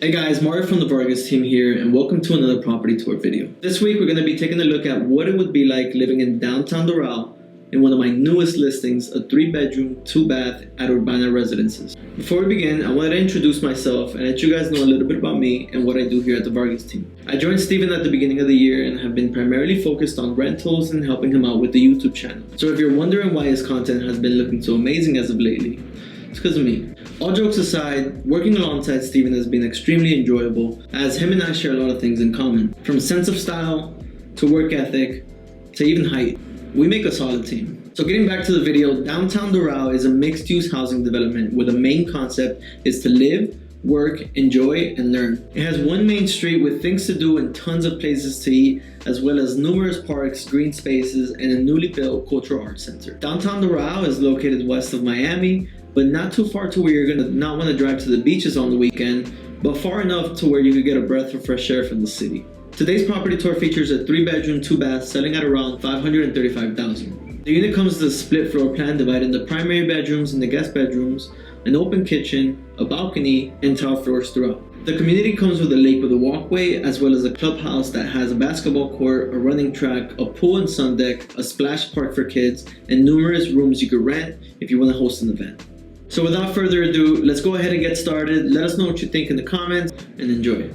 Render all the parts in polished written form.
Hey guys, Mario from the Vargas team here, and welcome to another property tour video. This week we're going to be taking a look at what it would be like living in Downtown Doral in one of my newest listings, a 3-bedroom, 2-bath at Urbana Residences. Before we begin, I wanted to introduce myself and let you guys know a little bit about me and what I do here at the Vargas team. I joined Steven at the beginning of the year and have been primarily focused on rentals and helping him out with the YouTube channel. So if you're wondering why his content has been looking so amazing as of lately, it's because of me. All jokes aside, working alongside Steven has been extremely enjoyable, as him and I share a lot of things in common. From sense of style, to work ethic, to even height. We make a solid team. So getting back to the video, Downtown Doral is a mixed-use housing development where the main concept is to live, work, enjoy, and learn. It has one main street with things to do and tons of places to eat, as well as numerous parks, green spaces, and a newly built cultural arts center. Downtown Doral is located west of Miami, but not too far to where you're gonna not want to drive to the beaches on the weekend, but far enough to where you could get a breath of fresh air from the city. Today's property tour features a 3-bedroom, 2-bath selling at around $535,000. The unit comes with a split floor plan dividing the primary bedrooms and the guest bedrooms, an open kitchen, a balcony, and tile floors throughout. The community comes with a lake with a walkway, as well as a clubhouse that has a basketball court, a running track, a pool and sun deck, a splash park for kids, and numerous rooms you could rent if you want to host an event. So without further ado, let's go ahead and get started. Let us know what you think in the comments and enjoy.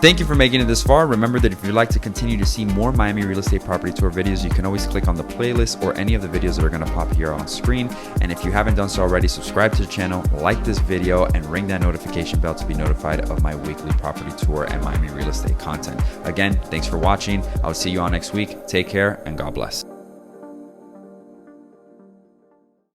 Thank you for making it this far. Remember that if you'd like to continue to see more Miami real estate property tour videos, you can always click on the playlist or any of the videos that are going to pop here on screen. And if you haven't done so already, subscribe to the channel, like this video, and ring that notification bell to be notified of my weekly property tour and Miami real estate content. Again, thanks for watching. I'll see you all next week. Take care and God bless.